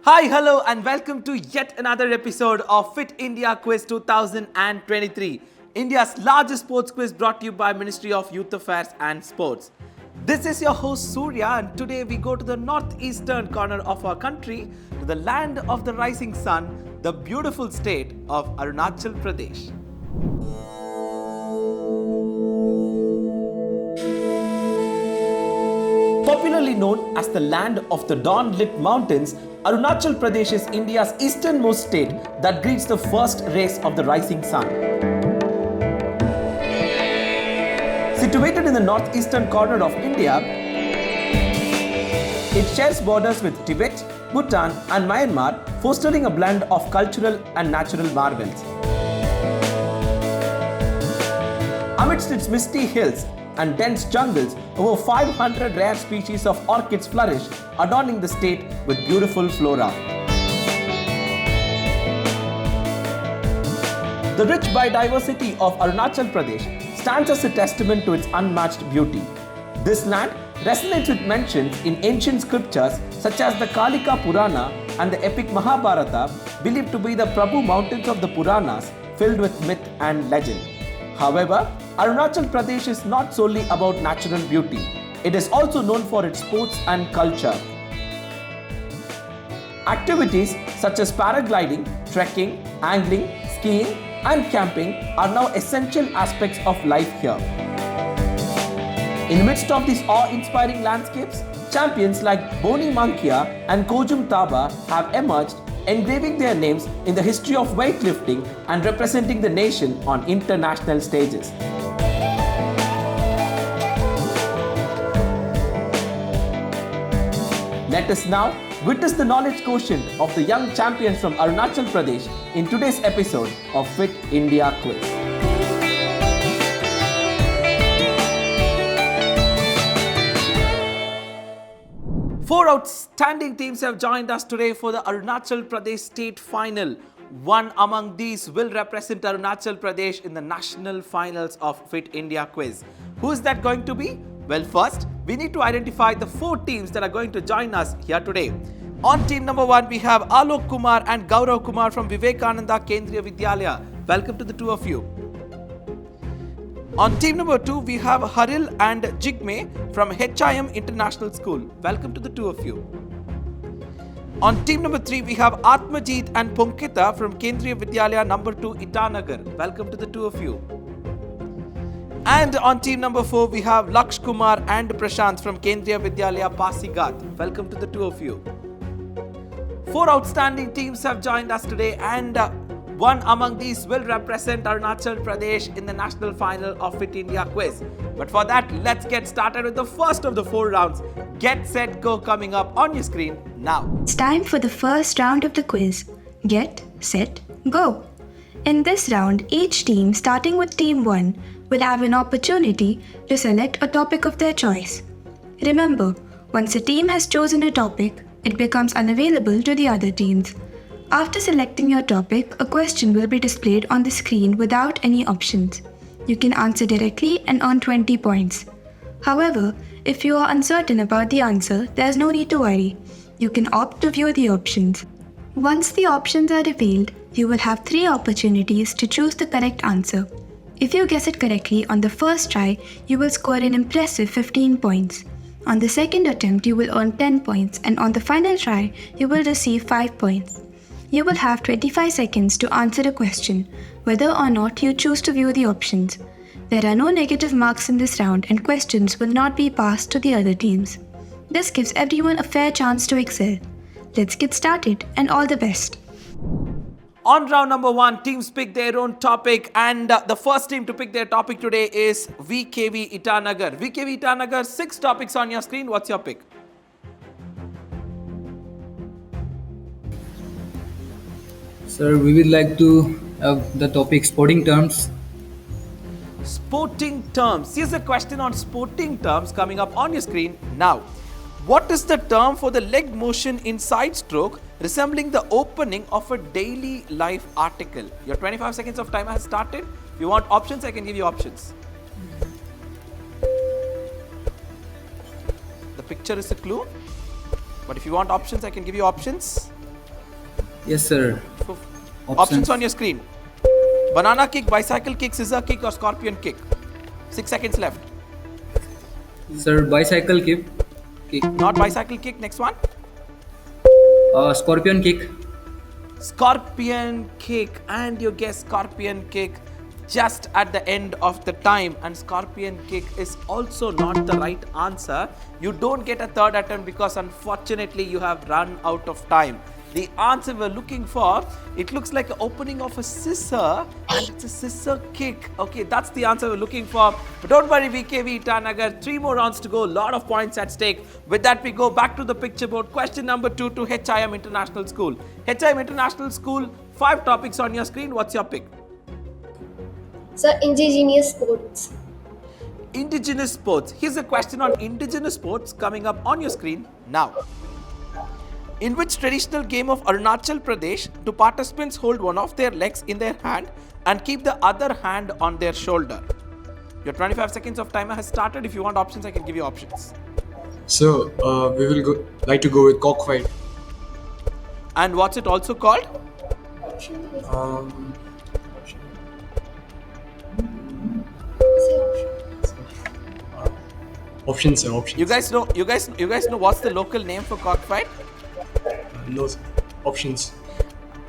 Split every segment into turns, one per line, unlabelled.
Hi, hello, and welcome to yet another episode of Fit India Quiz 2023, India's largest sports quiz brought to you by Ministry of Youth Affairs and Sports. This is your host Surya, and today we go to the northeastern corner of our country, to the land of the rising sun, the beautiful state of Arunachal Pradesh. Popularly known as the land of the dawn-lit mountains, Arunachal Pradesh is India's easternmost state that greets the first rays of the rising sun. Situated in the northeastern corner of India, it shares borders with Tibet, Bhutan and Myanmar, fostering a blend of cultural and natural marvels. Amidst its misty hills and dense jungles, over 500 rare species of orchids flourish, adorning the state with beautiful flora. The rich biodiversity of Arunachal Pradesh stands as a testament to its unmatched beauty. This land resonates with mentions in ancient scriptures such as the Kalika Purana and the epic Mahabharata, believed to be the Prabhu mountains of the Puranas, filled with myth and legend. However, Arunachal Pradesh is not solely about natural beauty. It is also known for its sports and culture. Activities such as paragliding, trekking, angling, skiing, and camping are now essential aspects of life here. In the midst of these awe-inspiring landscapes, champions like Boni Mankia and Kojum Taba have emerged, engraving their names in the history of weightlifting and representing the nation on international stages. Let us now witness the knowledge quotient of the young champions from Arunachal Pradesh in today's episode of Fit India Quiz. Four outstanding teams have joined us today for the Arunachal Pradesh State Final. One among these will represent Arunachal Pradesh in the national finals of Fit India Quiz. Who is that going to be? Well, first, we need to identify the four teams that are going to join us here today. On team number one, we have Alok Kumar and Gaurav Kumar from Vivekananda Kendriya Vidyalaya. Welcome to the two of you. On team number two, we have Haril and Jigme from HIM International School. Welcome to the two of you. On team number three, we have Atmajit and Punkita from Kendriya Vidyalaya number 2 Itanagar. Welcome to the two of you. And on team number 4, we have Laksh Kumar and Prashant from Kendriya Vidyalaya Pasigat. Welcome to the two of you. Four outstanding teams have joined us today, and one among these will represent Arunachal Pradesh in the national final of Fit India Quiz. But for that, let's get started with the first of the four rounds. Get, set, go coming up on your screen now.
It's time for the first round of the quiz. Get, set, go. In this round, each team, starting with Team 1, will have an opportunity to select a topic of their choice. Remember, once a team has chosen a topic, it becomes unavailable to the other teams. After selecting your topic, a question will be displayed on the screen without any options. You can answer directly and earn 20 points. However, if you are uncertain about the answer, there's no need to worry. You can opt to view the options. Once the options are revealed, you will have 3 opportunities to choose the correct answer. If you guess it correctly on the first try, you will score an impressive 15 points. On the second attempt, you will earn 10 points, and on the final try, you will receive 5 points. You will have 25 seconds to answer a question, whether or not you choose to view the options. There are no negative marks in this round, and questions will not be passed to the other teams. This gives everyone a fair chance to excel. Let's get started, and all the best.
On round number 1, teams pick their own topic, and the first team to pick their topic today is VKV Itanagar. VKV Itanagar, 6 topics on your screen. What's your pick?
Sir, we would like to have the topic sporting terms.
Sporting terms. Here's a question on sporting terms coming up on your screen now. What is the term for the leg motion in side stroke resembling the opening of a daily life article? Your 25 seconds of time has started. If you want options, I can give you options. The picture is a clue. But if you want options, I can give you options.
Yes, sir.
Options on
Options.
your screen. Banana kick, bicycle kick, scissor kick or scorpion kick. 6 seconds left.
Sir, bicycle kick. Kick.
Not bicycle kick. Next one.
Scorpion kick.
Scorpion kick, and you guess scorpion kick just at the end of the time, and scorpion kick is also not the right answer. You don't get a third attempt because unfortunately you have run out of time. The answer we're looking for, it looks like an opening of a scissor, and it's a scissor kick. Okay, that's the answer we're looking for. But don't worry, VKV Itanagar, 3 more rounds to go, lot of points at stake. With that, we go back to the picture board. Question number 2 to HIM International School. HIM International School, 5 topics on your screen. What's your pick?
Sir, indigenous sports.
Indigenous sports. Here's a question on indigenous sports coming up on your screen now. In which traditional game of Arunachal Pradesh do participants hold one of their legs in their hand and keep the other hand on their shoulder? Your 25 seconds of timer has started. If you want options, I can give you options.
So we will like to go with cockfight.
And what's it also called?
Um, options, sir. Options.
You guys know what's the local name for cockfight?
No, sir. Options.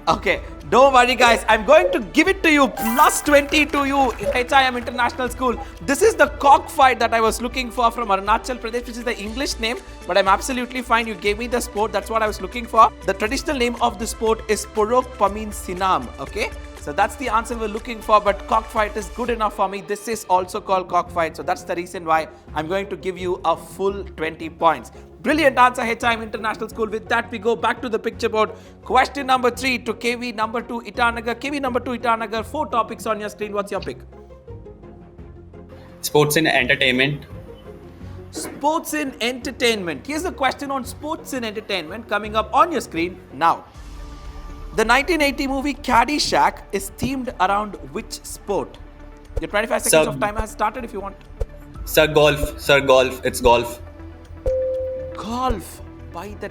Okay, don't worry guys, I'm going to give it to you, plus 20 to you in HIM International School. This is the cockfight that I was looking for from Arunachal Pradesh, which is the English name, but I'm absolutely fine. You gave me the sport, that's what I was looking for. The traditional name of the sport is Porok Pamin Sinam, okay? So that's the answer we're looking for, but cockfight is good enough for me. This is also called cockfight, so that's the reason why I'm going to give you a full 20 points. Brilliant answer, HIM International School. With that, we go back to the picture board. Question number 3 to KV number 2 Itanagar. KV number 2 Itanagar, 4 topics on your screen. What's your pick?
Sports and entertainment.
Sports in entertainment. Here's a question on sports in entertainment coming up on your screen now. The 1980 movie Caddyshack is themed around which sport? Your 25 seconds of timer has started if you want.
Sir, golf. Sir, golf. It's golf.
Golf. By the...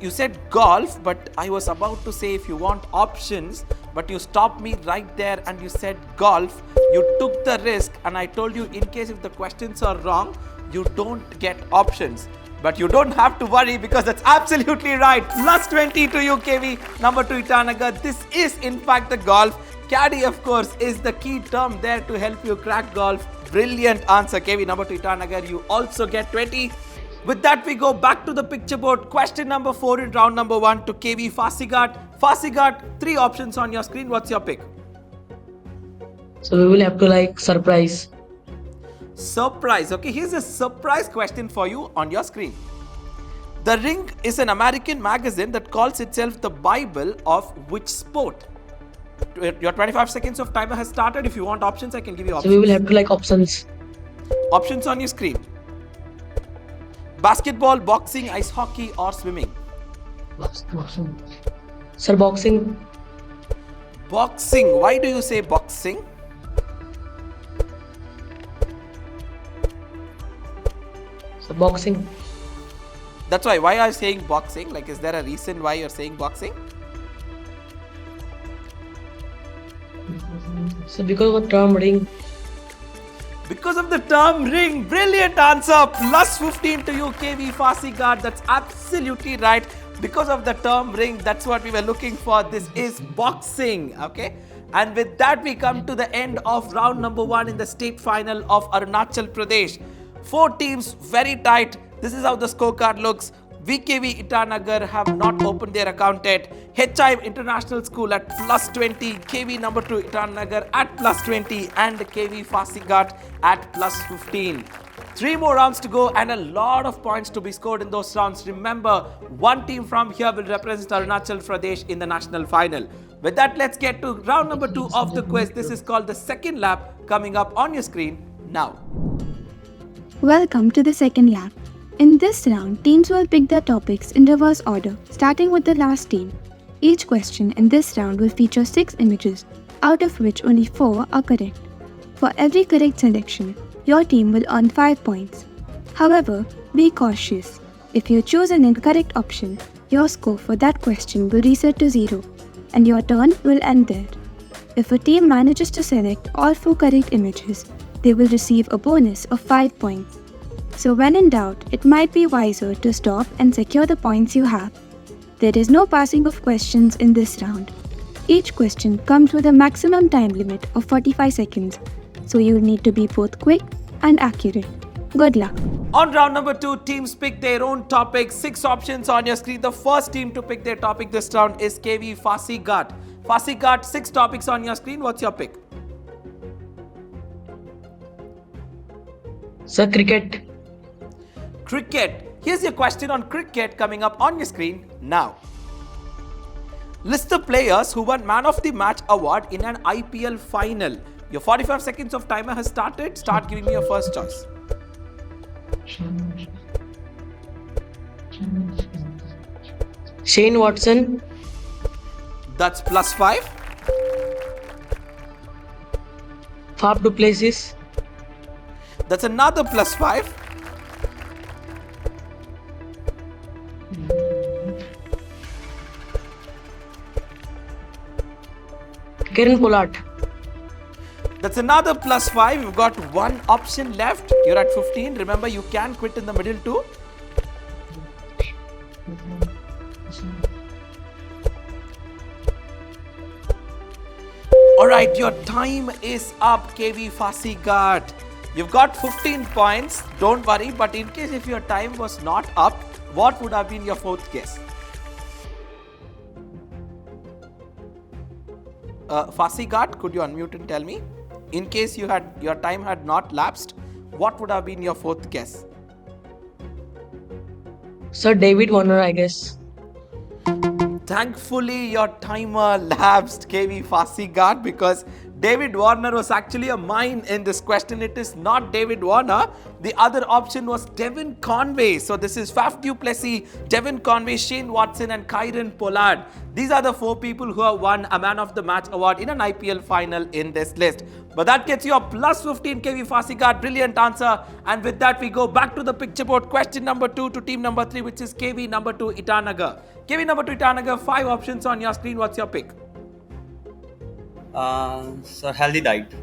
You said golf, but I was about to say if you want options, but you stopped me right there and you said golf. You took the risk and I told you in case if the questions are wrong, you don't get options. But you don't have to worry because that's absolutely right. Plus 20 to you, KV number 2 Itanagar. This is in fact the golf. Caddy, of course, is the key term there to help you crack golf. Brilliant answer, KV number 2 Itanagar. You also get 20. With that, we go back to the picture board. Question number 4 in round number 1 to KV Fasigat. Fasigat, 3 options on your screen. What's your pick?
So we will have to like surprise.
Surprise. Okay, here's a surprise question for you on your screen. The Ring is an American magazine that calls itself the Bible of which sport? Your 25 seconds of timer has started. If you want options, I can give you
So
options.
we will have to like options.
Options on your screen. Basketball, boxing, ice hockey or swimming?
Boxing. Sir, boxing.
Boxing. Why do you say boxing?
So boxing.
That's why. Why are you saying boxing? Like, is there a reason why you're saying boxing?
So because of the term ring.
Because of the term ring. Brilliant answer. Plus 15 to you, KV Fasigat. That's absolutely right. Because of the term ring, that's what we were looking for. This is boxing. Okay. And with that, we come to the end of round number 1 in the state final of Arunachal Pradesh. 4 teams, very tight. This is how the scorecard looks. VKV Itanagar have not opened their account yet. HIM International School at plus 20, KV number 2 Itanagar at plus 20 and KV Fasigat at plus 15. 3 more rounds to go and a lot of points to be scored in those rounds. Remember, one team from here will represent Arunachal Pradesh in the national final. With that, let's get to round number 2 of the quiz. This is called the second lap, coming up on your screen now.
Welcome to the second lap. In this round, teams will pick their topics in reverse order, starting with the last team. Each question in this round will feature 6 images, out of which only 4 are correct. For every correct selection, your team will earn 5 points. However, be cautious. If you choose an incorrect option, your score for that question will reset to 0 and your turn will end there. If a team manages to select all 4 correct images, they will receive a bonus of 5 points. So when in doubt, it might be wiser to stop and secure the points you have. There is no passing of questions in this round. Each question comes with a maximum time limit of 45 seconds, so you need to be both quick and accurate. Good luck.
On round number 2, teams pick their own topic. 6 options on your screen. The first team to pick their topic this round is KV Fasigat. Fasigat, 6 topics on your screen. What's your pick?
Sir, cricket.
Cricket. Here's your question on cricket coming up on your screen now. List the players who won Man of the Match award in an IPL final. Your 45 seconds of timer has started. Start giving me your first choice.
Shane Watson.
That's +5.
Fab du Plessis.
That's another +5.
Kieran Pollard.
That's another +5. You've got one option left. You're at 15. Remember, you can quit in the middle too. Alright, your time is up, KV Fasigat. You've got 15 points. Don't worry, but in case if your time was not up, what would have been your fourth guess? Fasigat, could you unmute and tell me? In case your time had not lapsed, what would have been your fourth guess?
Sir, David Warner, I guess.
Thankfully, your timer lapsed, KV Fasigat, because David Warner was actually a mine in this question. It is not David Warner. The other option was Devin Conway. So this is Faf du Plessis, Devin Conway, Shane Watson and Kieran Pollard. These are the 4 people who have won a Man of the Match award in an IPL final in this list. But that gets you a +15, KV Fasigat. Brilliant answer. And with that, we go back to the picture board. Question number 2 to team number 3, which is KV number 2, Itanagar. KV number 2, Itanagar, 5 options on your screen. What's your pick?
Sir, healthy diet.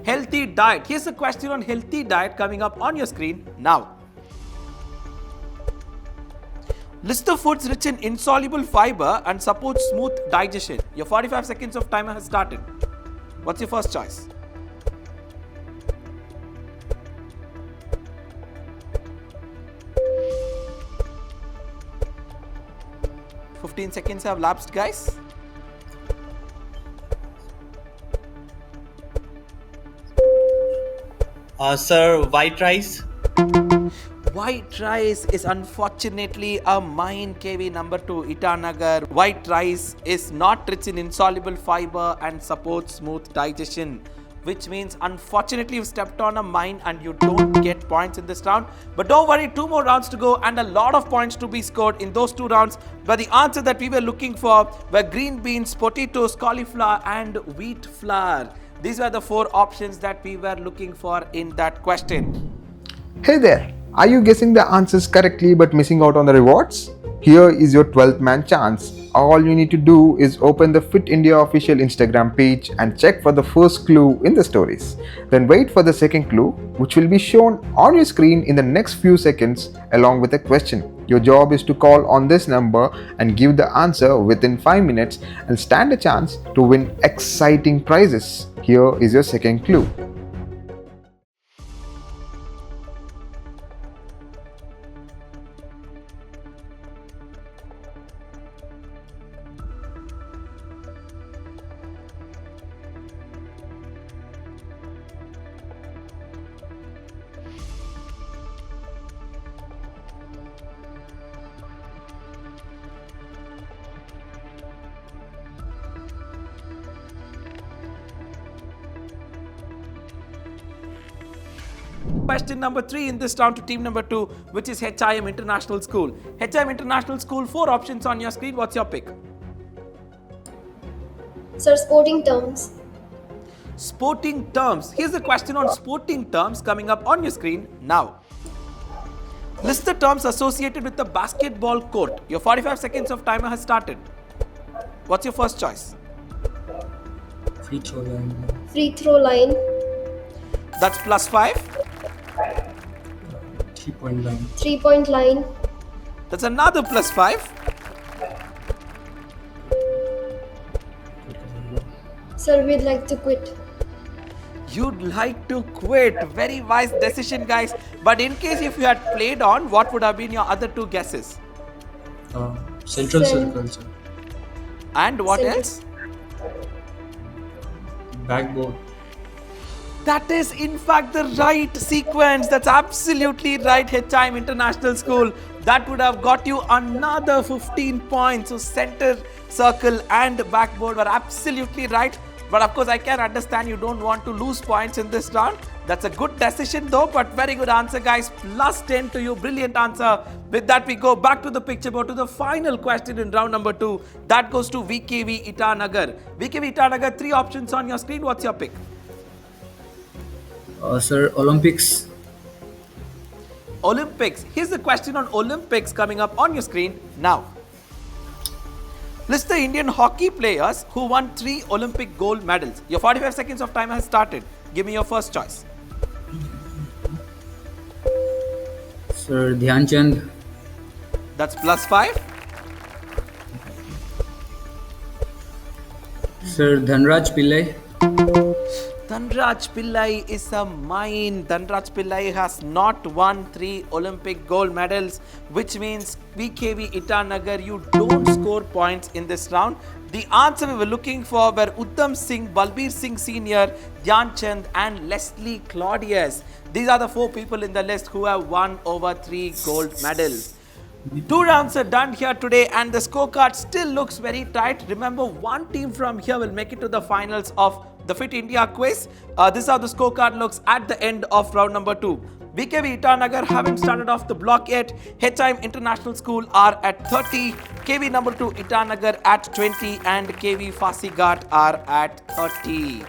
Healthy diet. Here's a question on healthy diet coming up on your screen now. List the foods rich in insoluble fiber and support smooth digestion. Your 45 seconds of timer has started. What's your first choice? "15 seconds have lapsed, guys.
Sir, white rice.
White rice is unfortunately a mine, KV number 2, Itanagar. White rice is not rich in insoluble fiber and supports smooth digestion, which means unfortunately you've stepped on a mine and you don't get points in this round. But don't worry, 2 more rounds to go and a lot of points to be scored in those 2 rounds. But the answer that we were looking for were green beans, potatoes, cauliflower and wheat flour. These were the 4 options that we were looking for in that question.
Hey there, are you guessing the answers correctly but missing out on the rewards? Here is your 12th man chance. All you need to do is open the Fit India official Instagram page and check for the first clue in the stories. Then wait for the second clue, which will be shown on your screen in the next few seconds along with a question. Your job is to call on this number and give the answer within 5 minutes and stand a chance to win exciting prizes. Here is your second clue.
Question number 3 in this round to team number 2, which is HIM International School. HIM International School, 4 options on your screen. What's your pick?
Sir, sporting terms.
Sporting terms. Here's a question on sporting terms coming up on your screen now. List the terms associated with the basketball court. Your 45 seconds of timer has started. What's your first choice?
Free throw line.
Free throw line.
That's +5.
3-point line.
3-point line.
That's another +5.
Sir, we'd like to quit.
You'd like to quit. Very wise decision, guys. But in case if you had played on, what would have been your other two guesses?
Central
Cen-
circle, sir.
And what
Central-
else?
Backboard.
That is in fact the right sequence. That's absolutely right, HIM International School. That would have got you another 15 points. So center, circle and backboard were absolutely right. But of course I can understand you don't want to lose points in this round. That's a good decision though, but very good answer, guys. +10 to you. Brilliant answer. With that we go back to the picture board to the final question in round number 2. That goes to VKV Itanagar. VKV Itanagar, 3 options on your screen. What's your pick?
Sir, Olympics.
Olympics. Here's the question on Olympics coming up on your screen now. List the Indian hockey players who won 3 Olympic gold medals. Your 45 seconds of time has started. Give me your first choice.
Sir, Dhyan Chand.
That's +5.
Sir, Dhanraj Pillai.
Dhanraj Pillai is a mine. Dhanraj Pillai has not won 3 Olympic gold medals, which means VKV Itanagar, you don't score points in this round. The answer we were looking for were Uttam Singh, Balbir Singh Sr., Dhyan Chand and Leslie Claudius. These are the 4 people in the list who have won over 3 gold medals. 2 rounds are done here today and the scorecard still looks very tight. Remember, one team from here will make it to the finals of the Fit India quiz. This is how the scorecard looks at the end of round number 2. VKV Itanagar haven't started off the block yet. HIM International School are at 30. KV number 2 Itanagar at 20 and KV Fasighat are at 30.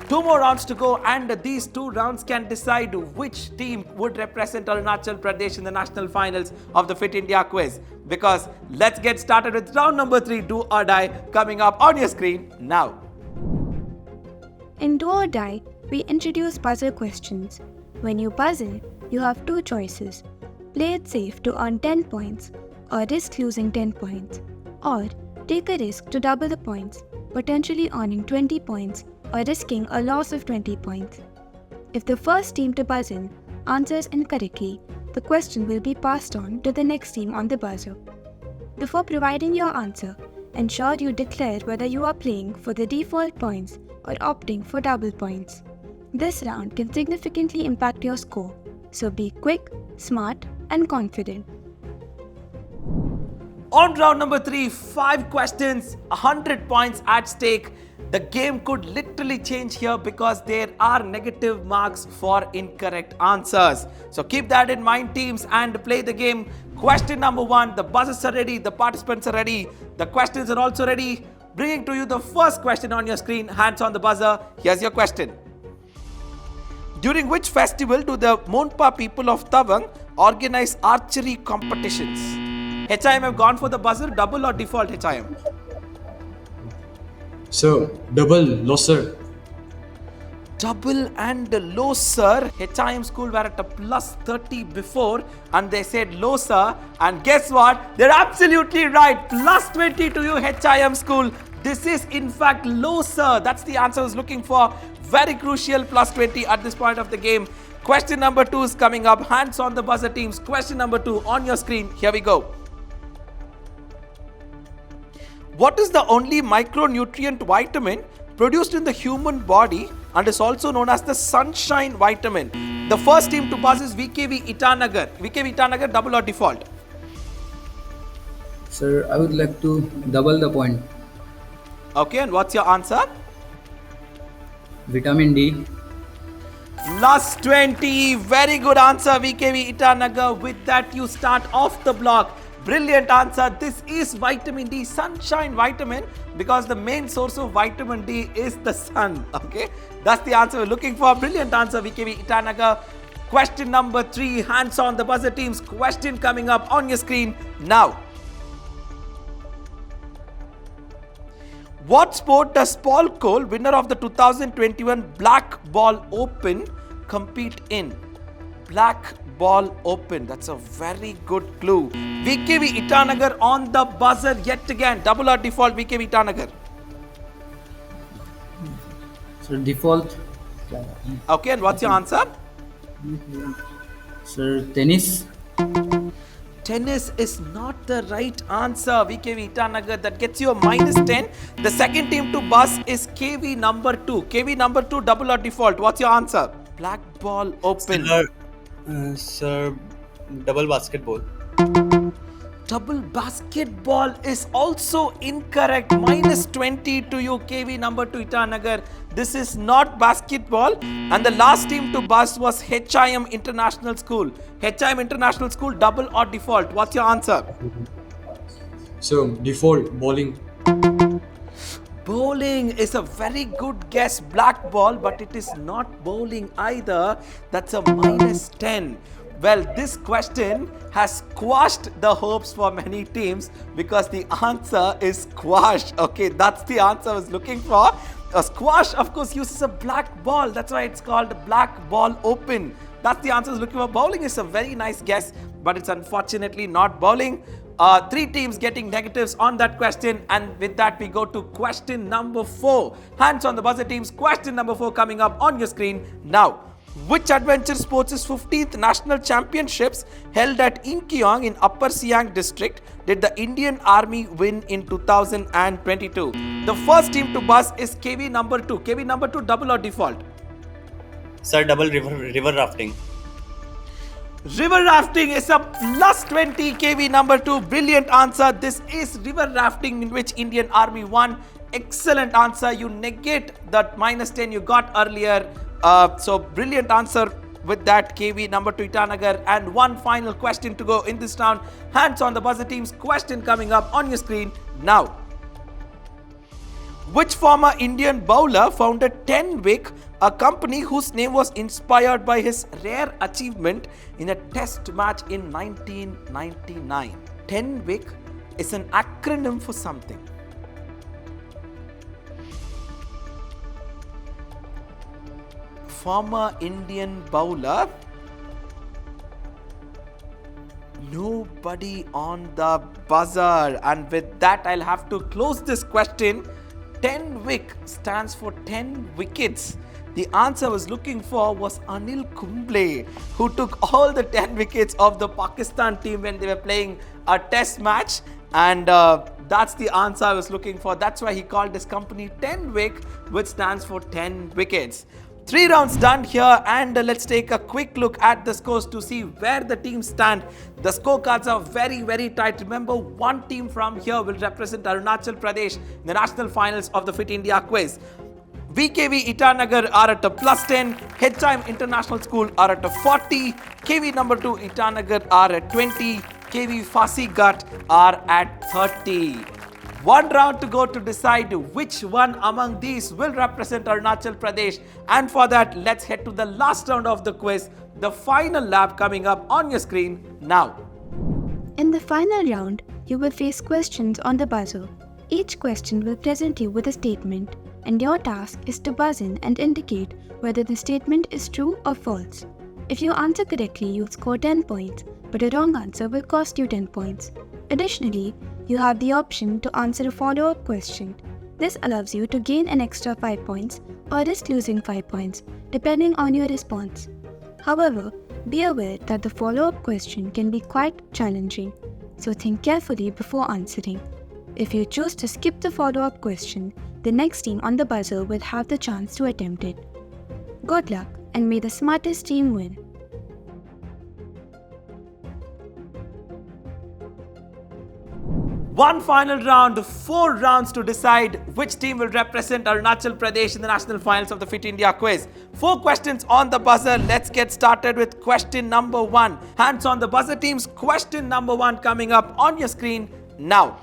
2 more rounds to go and these 2 rounds can decide which team would represent Arunachal Pradesh in the national finals of the Fit India quiz. Because let's get started with round number 3, Do or Die, coming up on your screen now.
In Do or Die, we introduce puzzle questions. When you puzzle, you have 2 choices. Play it safe to earn 10 points, or risk losing 10 points. Or take a risk to double the points, potentially earning 20 points or risking a loss of 20 points. If the first team to puzzle answers incorrectly, the question will be passed on to the next team on the buzzer. Before providing your answer, ensure you declare whether you are playing for the default points or opting for double points. This round can significantly impact your score, so be quick, smart, and confident.
On round number 3, 5 questions, 100 points at stake. The game could literally change here because there are negative marks for incorrect answers. So keep that in mind, teams, and play the game. Question number 1, the buzzers are ready, the participants are ready, the questions are also ready. Bringing to you the first question on your screen, hands on the buzzer. Here's your question. During which festival do the Monpa people of Tawang organize archery competitions? HIM have gone for the buzzer, double or default HIM?
Sir, double, loser.
Double and low, sir. HIM school were at a +30 before and they said low, sir. And guess what? They're absolutely right. +20 to you, HIM school. This is in fact low, sir. That's the answer I was looking for. Very crucial, +20 at this point of the game. Question number 2 is coming up. Hands on the buzzer, teams. Question number 2 on your screen. Here we go. What is the only micronutrient vitamin produced in the human body and is also known as the sunshine vitamin? The first team to pass is VKV Itanagar. VKV Itanagar, double or default?
Sir, I would like to double the point.
Okay, and what's your answer?
Vitamin D.
+20. Very good answer, VKV Itanagar. With that, you start off the block. Brilliant answer. This is vitamin D, sunshine vitamin, because the main source of vitamin D is the sun. Okay, that's the answer we're looking for. Brilliant answer, VKV Itanagar. Question number 3, hands on the buzzer teams. Question coming up on your screen now. What sport does Paul Cole, winner of the 2021 Black Ball Open, compete in? Black Ball Open. That's a very good clue. VKV Itanagar on the buzzer yet again. Double or default, VKV Itanagar.
Sir, default.
Okay, and what's your answer?
Sir, tennis.
Tennis is not the right answer. VKV Itanagar, that gets you a -10. The second team to buzz is KV number 2. KV number 2, double or default. What's your answer? Black Ball Open.
Sir, double basketball.
Double basketball is also incorrect. -20 to you, KV number 2 Itanagar. This is not basketball. And the last team to buzz was HIM International School. HIM International School, double or default? What's your answer?
So, default, bowling.
Bowling is a very good guess, black ball, but it is not bowling either. That's a -10. Well, this question has squashed the hopes for many teams because the answer is squash. Okay, that's the answer I was looking for. A squash, of course, uses a black ball. That's why it's called Black Ball Open. That's the answer I was looking for. Bowling is a very nice guess, but it's unfortunately not bowling. 3 teams getting negatives on that question, and with that we go to question number 4. Hands on the buzzer teams. Question number 4 coming up on your screen now. Which adventure sports' 15th national championships held at Incheon in Upper Siang district did the Indian Army win in 2022? The first team to buzz is KV number 2. KV number 2, double or default?
Sir, double river rafting.
River rafting is a +20, KV number 2. Brilliant answer. This is river rafting in which Indian Army won. Excellent answer. You negate that -10 you got earlier. So brilliant answer with that, KV number 2 Itanagar. And one final question to go in this round. Hands on the buzzer teams. Question coming up on your screen now. Which former Indian bowler founded 10-Wick, a company whose name was inspired by his rare achievement in a test match in 1999? 10-Wick is an acronym for something. Former Indian bowler. Nobody on the buzzer. And with that, I'll have to close this question. 10-Wick stands for 10 wickets. The answer I was looking for was Anil Kumble, who took all the 10 wickets of the Pakistan team when they were playing a test match. And that's the answer I was looking for. That's why he called his company 10-Wick, which stands for 10 wickets. 3 rounds done here, and let's take a quick look at the scores to see where the teams stand. The scorecards are very, very tight. Remember, one team from here will represent Arunachal Pradesh in the national finals of the Fit India quiz. VKV Itanagar are at a +10, HIM International School are at a 40, KV number 2 Itanagar are at 20, KV Fasigat are at 30. One round to go to decide which one among these will represent Arunachal Pradesh. And for that, let's head to the last round of the quiz, the final lap coming up on your screen now.
In the final round, you will face questions on the buzzer. Each question will present you with a statement, and your task is to buzz in and indicate whether the statement is true or false. If you answer correctly, you'll score 10 points, but a wrong answer will cost you 10 points. Additionally, you have the option to answer a follow-up question. This allows you to gain an extra 5 points or risk losing 5 points, depending on your response. However, be aware that the follow-up question can be quite challenging, so think carefully before answering. If you choose to skip the follow-up question, the next team on the buzzer will have the chance to attempt it. Good luck, and may the smartest team win.
One final round, 4 rounds to decide which team will represent Arunachal Pradesh in the national finals of the Fit India quiz. 4 questions on the buzzer. Let's get started with question number 1. Hands on the buzzer teams. Question number 1 coming up on your screen now.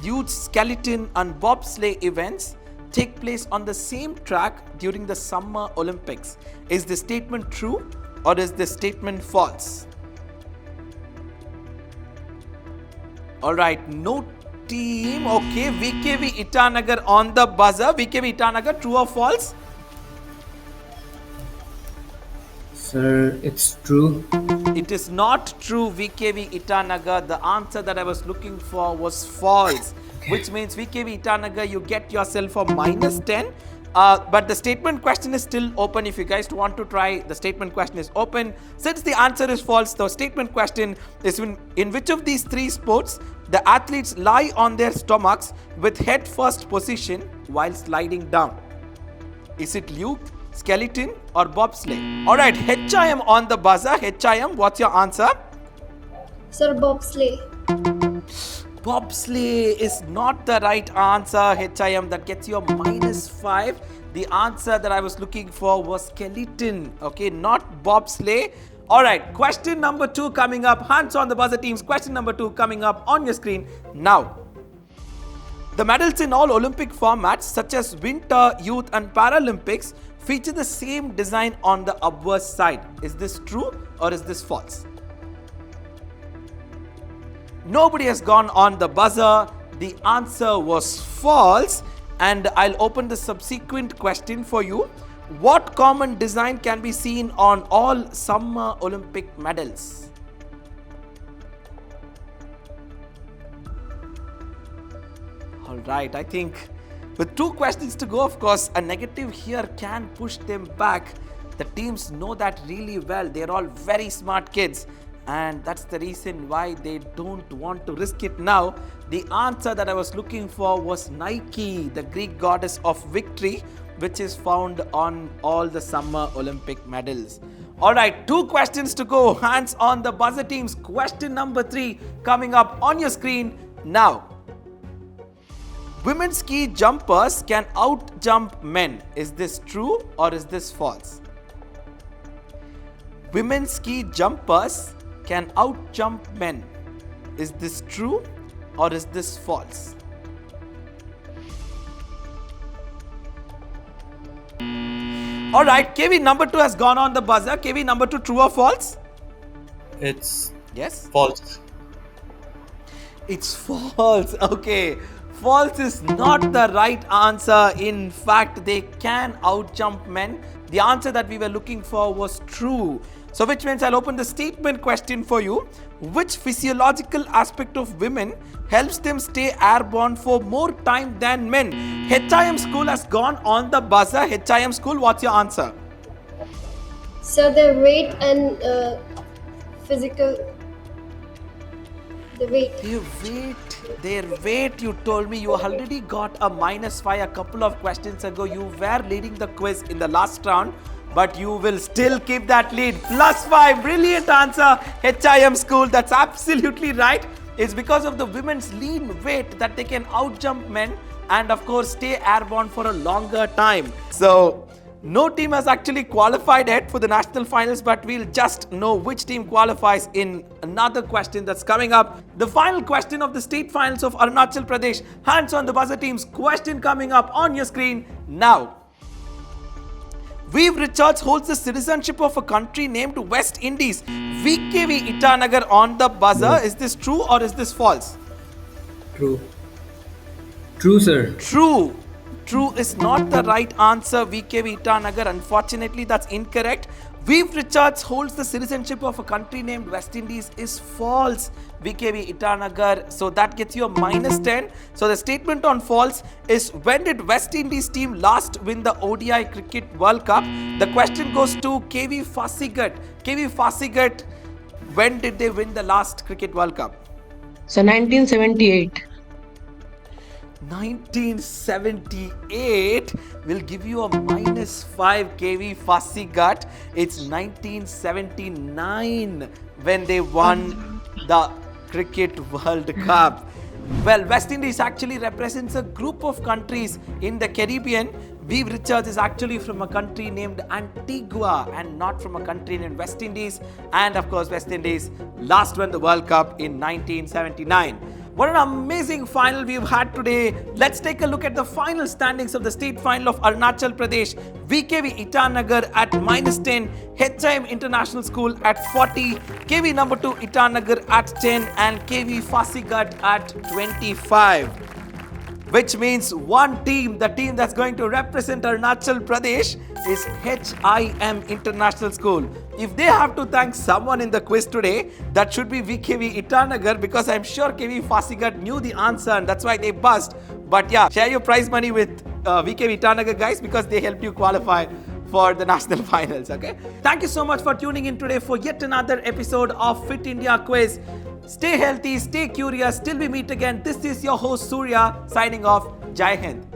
Youth skeleton and bobsleigh events take place on the same track during the Summer Olympics. Is the statement true or is this statement false? Alright, no team. Okay, VKV Itanagar on the buzzer. VKV Itanagar, true or false?
Sir, it's true.
It is not true, VKV Itanagar. The answer that I was looking for was false, which means VKV Itanagar, you get yourself a -10. But the statement question is still open. If you guys want to try, the statement question is open. Since the answer is false, the statement question is in which of these three sports the athletes lie on their stomachs with head first position while sliding down? Is it luge, skeleton or bobsleigh? Alright, HIM on the buzzer. HIM, what's your answer?
Sir, bobsleigh.
Bobsleigh is not the right answer, HIM. That gets you a -5. The answer that I was looking for was skeleton, okay, not bobsleigh. Alright, question number 2 coming up. Hands on the buzzer, teams. Question number 2 coming up on your screen now. The medals in all Olympic formats such as Winter, Youth and Paralympics feature the same design on the obverse side. Is this true or is this false? Nobody has gone on the buzzer. The answer was false. And I'll open the subsequent question for you. What common design can be seen on all summer Olympic medals? Alright, I think with 2 questions to go, of course, a negative here can push them back. The teams know that really well. They're all very smart kids. And that's the reason why they don't want to risk it now. The answer that I was looking for was Nike, the Greek goddess of victory, which is found on all the summer Olympic medals. Alright, 2 questions to go. Hands on the buzzer, teams. Question number 3 coming up on your screen now. Women ski jumpers can out-jump men. Is this true or is this false? Women ski jumpers can out-jump men. Is this true or is this false? Alright, KV number 2 has gone on the buzzer. KV number 2, true or false?
It's
Yes?
false.
It's false. Okay. False is not the right answer. In fact, they can outjump men. The answer that we were looking for was true. So which means I'll open the statement question for you. Which physiological aspect of women helps them stay airborne for more time than men? HIM school has gone on the buzzer. HIM school, what's your answer?
Sir, their weight and physical. The weight.
Their weight, you told me you already got a -5 a couple of questions ago. You were leading the quiz in the last round, but you will still keep that lead. +5, brilliant answer, HIM school. That's absolutely right. It's because of the women's lean weight that they can outjump men and of course stay airborne for a longer time. So no team has actually qualified yet for the national finals, but we'll just know which team qualifies in another question that's coming up. The final question of the state finals of Arunachal Pradesh. Hands on the buzzer, teams. Question coming up on your screen now. Viv Richards holds the citizenship of a country named West Indies. VKV Itanagar on the buzzer. Is this true or is this false?
True. True, sir.
True. True is not the right answer, VKV Itanagar. Unfortunately, that's incorrect. Viv Richards holds the citizenship of a country named West Indies is false, VKV Itanagar. So that gets you a -10. So the statement on false is, when did West Indies team last win the ODI Cricket World Cup? The question goes to KV Fasigat. KV Fasigat, when did they win the last Cricket World Cup?
So 1978.
1978 will give you a -5, KV Fasigat. It's 1979 when they won the Cricket World Cup. Well, West Indies actually represents a group of countries in the Caribbean. Viv Richards is actually from a country named Antigua and not from a country named West Indies. And of course, West Indies last won the World Cup in 1979. What an amazing final we've had today. Let's take a look at the final standings of the state final of Arunachal Pradesh. VKV Itanagar at -10, HIM International School at 40, KV number 2 Itanagar at 10 and KV Fasigat at 25. Which means one team, the team that's going to represent Arunachal Pradesh is HIM International School. If they have to thank someone in the quiz today, that should be VKV Itanagar, because I'm sure KV Fasigat knew the answer and that's why they buzzed. But yeah, share your prize money with VKV Itanagar guys, because they helped you qualify for the national finals, okay? Thank you so much for tuning in today for yet another episode of Fit India Quiz. Stay healthy, stay curious. Till we meet again, this is your host Surya signing off. Jai Hind.